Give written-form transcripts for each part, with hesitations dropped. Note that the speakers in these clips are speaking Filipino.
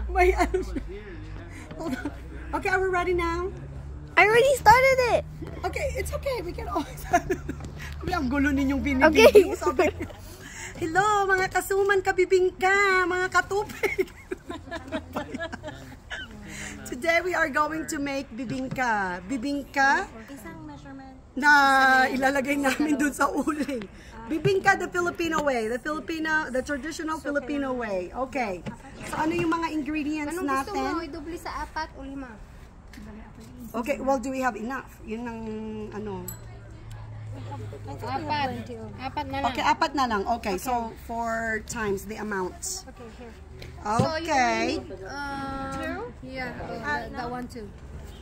May ano siya. Okay, are we ready now? I already started it. Okay, it's okay. We can always... Ang gulo ninyong Okay. binibigay. Hello, mga kasuman, kabibingka, mga katupig. Today we are going to make bibingka. Bibingka Isang measurement. na ilalagay namin dun sa uling. Bibingka the Filipino way. The traditional Filipino way. Okay. So ano yung mga ingredients Anong gusto natin? mo? Idubli sa 4 o 5? Okay, well, do we have enough? Yun ang ano. 4 na lang. Okay, 4 na lang. Okay, so 4 times the amount. Okay, here. Okay. Yeah, that one too.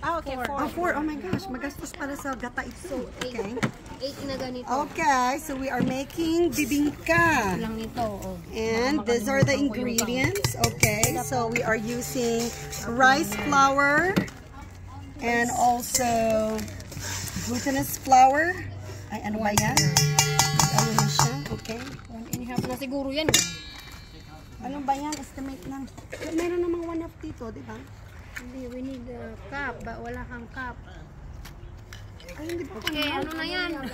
Okay, 4. Oh my gosh, magastos para sa gata ito. Okay. 8 na ganito. Okay, so we are making bibingka. Lang ito. Oh. And these are the ingredients. Okay, so we are using rice flour and also glutinous flour. Ay, ano ba yan? Ano na siya? Okay. 1.5 na siguro yan. Ano ba yan? Estimate lang. Meron namang 1/2 dito, di ba? Hindi, we need a cup. Wala kang cup. Ay, hindi ba? Okay, ano na yan?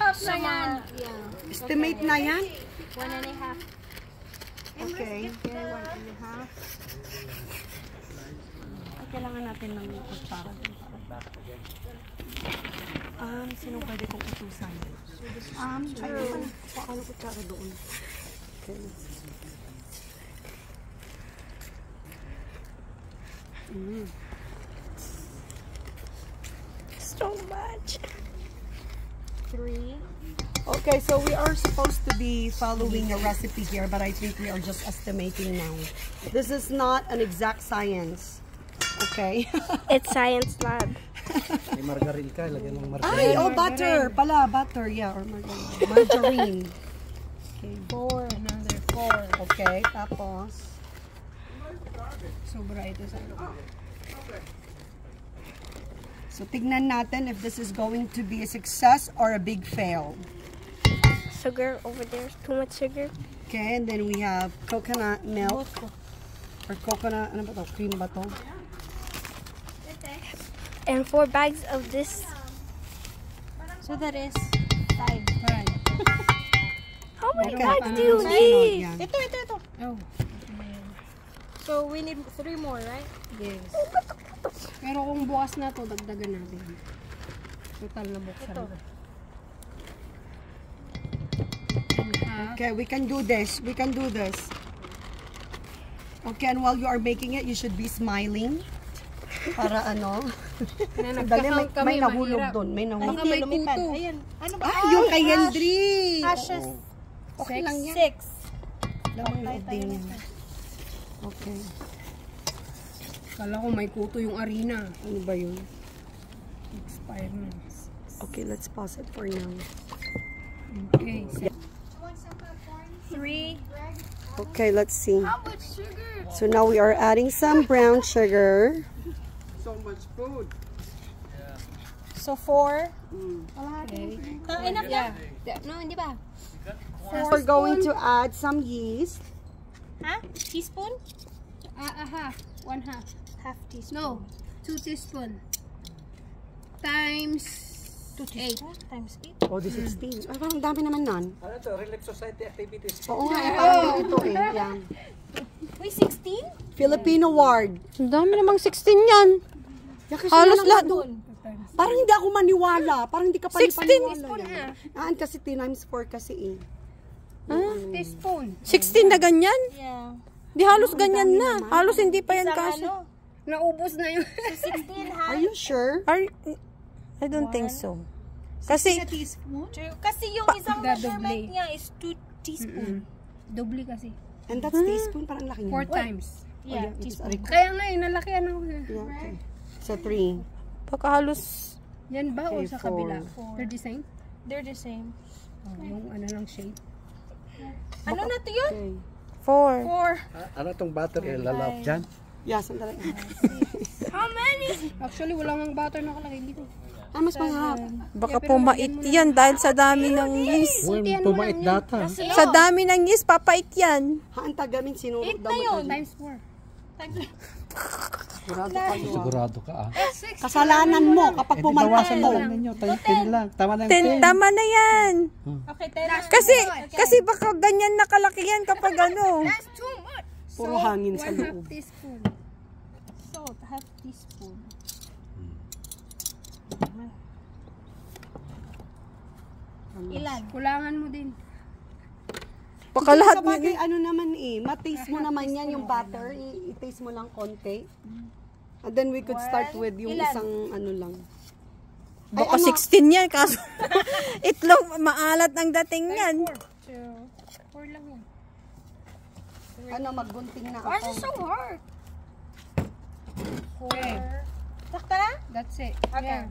Half na yan. Yeah. Estimate na yan? 1.5. Okay. Okay, 1.5. Kailangan natin ng kutsara. Sino pwede kong utusan? Ay, ano kutsara doon? Okay. So much. 3. Okay, so we are supposed to be following a recipe here, but I think we are just estimating now. This is not an exact science. Okay. It's science lab. May margarine ka, lagyan ng margarine. Ay, oh, butter. Pala, butter. Yeah, or margarine. Margarine. Okay. 4. Another 4. Okay, tapos. Sobra ito sa So, tignan natin if this is going to be a success or a big fail. Sugar over there. Too much sugar. Okay, and then we have coconut milk. Or coconut, ano ba to? Cream ba to? And 4 bags of this. So that is 5. How many Okay, bags do you need? Yan. Ito. Oh. So we need 3 more, right? Yes. Pero kung bukas na to, dagdagan natin. Total na buksan na. Okay, we can do this. We can do this. Okay, and while you are making it, you should be smiling. Para ano? Sandali, may nahulog doon. May nahulog. May kuto. Ayan. Ano ba? Ah, yung kay Hendry. Ashes. Okay lang yan. 6. Lamang loob din yan. Okay. Kala ko may kuto yung arena. Ano ba yun? Expire na. Okay, let's pause it for now. Okay. 3. Okay, let's see. How much sugar? So now we are adding some brown sugar. So much food. So 4. Okay. Enough na? No, hindi ba? We're going to add some yeast. Ha? Teaspoon? Half. 1/2. Half teaspoon. No. 2 teaspoon. Times 2 teaspoon times 8. Oh, di 16. Ay, parang dami naman nun. Ano to? Relief Society activities. Oo nga, parang ito eh. Yan. Wait, 16? Filipino ward. Ang dami namang 16 yan. Halos lahat. Parang hindi ako maniwala. Parang hindi ka pa 16 paniwala. Yan. Kasi 3 times 4 kasi eh. Teaspoon. 16 na ganyan? Yeah. Di halos ganyan na. Halos hindi pa yan kasi. Naubos na yun. 16 ha? Are you sure? I don't think so. Kasi, Teaspoon? Kasi yung isang measurement niya is 2 teaspoon. Doble kasi. And that's teaspoon. Parang laki 4 niya. times. Yeah, Ayan, teaspoon. aray ko. Kaya nga eh, nalakihan ako. Yeah, okay. So 3. baka halos, Yan ba o Okay, sa 4. kabila? They're the same? They're the same. Oh, yung ano lang shade. Ano na to yun? Okay. 4. Ano tong battery? Lalap dyan? Yeah, sandali. How many? Actually, wala nga butter nakalagay dito. Mas mahirap. Baka pumait yan dahil sa dami ng yeast. Uy, pumait data. Sa dami ng yeast, papait yan. Ha, ang tagamin sinurot 8 na yun. Times 4. Sigurado ka ah. Kasalanan mo kapag pumalpas bawasan to. lang ninyo. 10 lang. Tama na yung 10. Tama na yan. Okay, 10. Kasi baka ganyan nakalaki yan kapag ano. That's too much. Puro hangin sa loob. Teaspoon. Salt, half teaspoon. Ilan? Kulangan mo din. Baka lahat Sa bagay, ano naman mataste mo naman yan yung butter. I-taste mo lang konti. And then we could start with yung isang ano lang. Baka 16 yan, kaso itlog, maalat ang dating yan. 4 lang yan. Ano, maggunting na Why is it ako. so hard? 4. Sakta na? That's it. Okay. Yeah.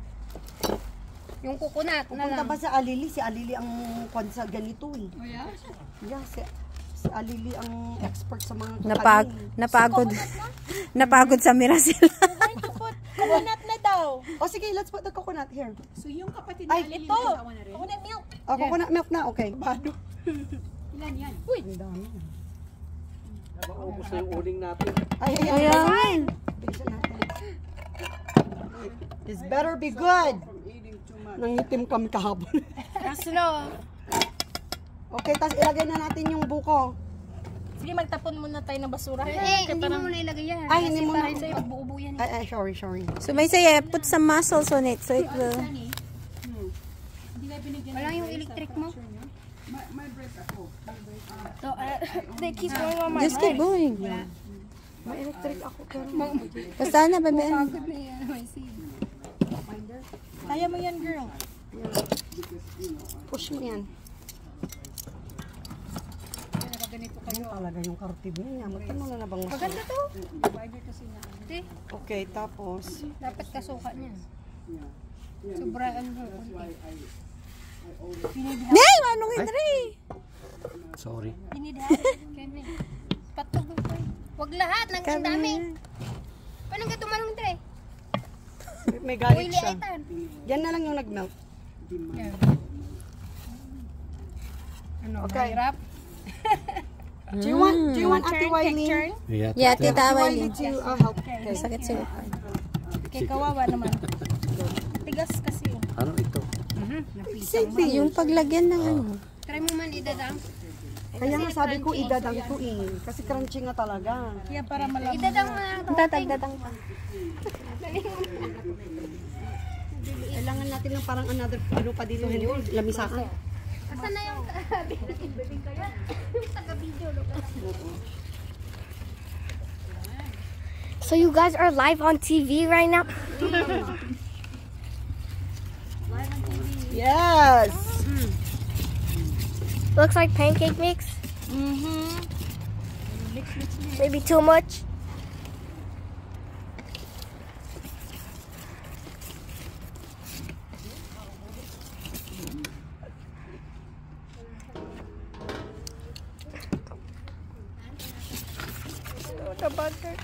Yung coconut na Punta lang. ba sa Alili? Si Alili ang kwan sa ganito eh. Oh, yeah? Yeah, si Alili ang expert sa mga Napagod sa Mirasil. Going to put coconut na daw. Oh, sige, let's put the coconut here. So yung kapatid Ay, Ito. Coconut milk. Oh, coconut milk na, okay. Bado. ilan yan? Uy, ang dami. Maubos na yung uling natin. Ay, Ayan. bilisan natin. This better be good. Nangitim kami kahapon. Kaso na. Okay, tapos ilagay na natin yung buko. Sige, magtapon muna tayo ng basura. Hindi mo muna ilagay yan. Ay, hindi mo na. Kasi pagbuubo yan. Ay, sorry. So may say, put some muscles on it so it will... Wala yung electric mo. So, they keep going on my Just keep going. May electric ako pero Basta na, baby. Pagod na yan. I see. Kaya mo yan, girl. push mo yan. Ano talaga yung kartib niya? Magkano na bang mas? Maganda to. Okay, tapos Dapat kasuka niya. Sobra ano konti. Nay, anong Henry? Sorry. Need help? Kami. Patog ko. Wag lahat, ang dami. Paano ka tumalong tre? may garlic Uy, siya. liitan. Yan na lang yung nag-melt. Ano, Okay. mahirap? Do you want Ate Wiley? Yeah, Tita Wiley Wiley. to help? Sakit siya. Kay kawawa naman. Tigas kasi yun. Ano ito? Same thing. Yung paglagyan ng ano. Try mo man idadang. Kaya nga sabi ko idadang ko kasi crunchy nga talaga. Kaya para malaman. Idadang mo na. Tatagdatang pa. Kailangan natin ng parang another ano pa dito, hindi lamisaan. Asan na yung taga-video? So you guys are live on TV right now? Yes. Looks like pancake mix. Maybe too much. The butter.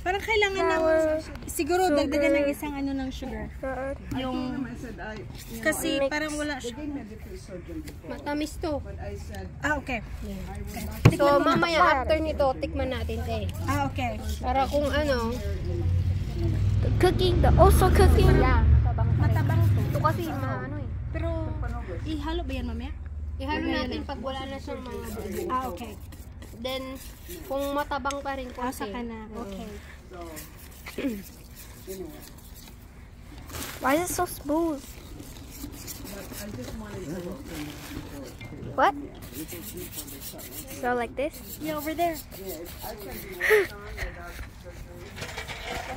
Parang kailangan ng siguro dagdagan ng isang ano ng sugar. Yung kasi parang wala siya. Matamis to. Okay. So mamaya after nito, tikman natin te. Okay. Para kung ano, Cooking, the also cooking. yeah, Matabang to. ito kasi ano eh. Pero ihalo ba yan mamaya? Ihalo natin pag wala na siyang mga buo. Okay. Then, kung matabang pa rin Asa konti. ka na. Okay. Why is it so smooth? What? So like this? Yeah, over there.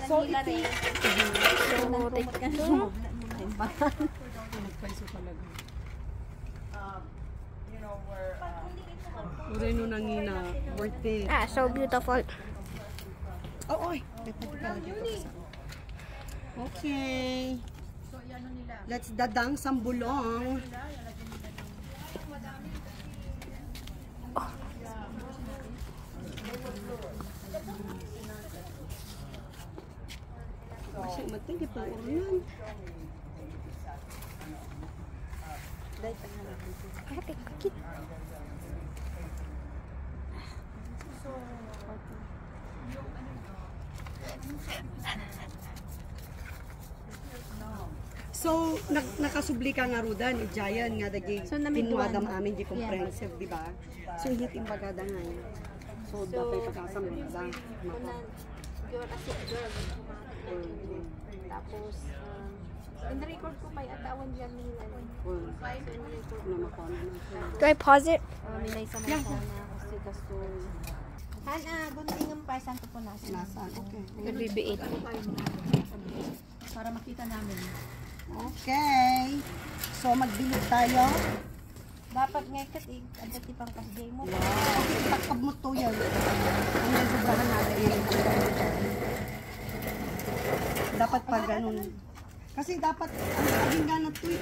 So take two. Ureno nangina birthday. Ah, so beautiful. Oh, oy. Okay. Let's dadang sambulong. Kasi matinggi pa ulan. So, nakasubli ka nga rudan, giant nga dagi So, namituan. pinwadam amin di comprehensive, di ba? So, hindi timbagada nga yun. So, dapat pagkasam mo na lang. Girl, kasi girl. Tapos, in-record ko pa yung atawan dyan nila. Do I pause it? Minay sa mga sana kasi kastoy. Hana, gunting yung pa, saan to po nasa? Nasaan? Okay. Nagbibiit. Para makita namin. Okay. So, magbilog tayo. Dapat ngayon kasi, ang dati pang kasjay mo. Okay, takab mo to yan. Ang may sobrahan natin yan. Dapat pag ganun. Kasi dapat, ang saging ganat to eh.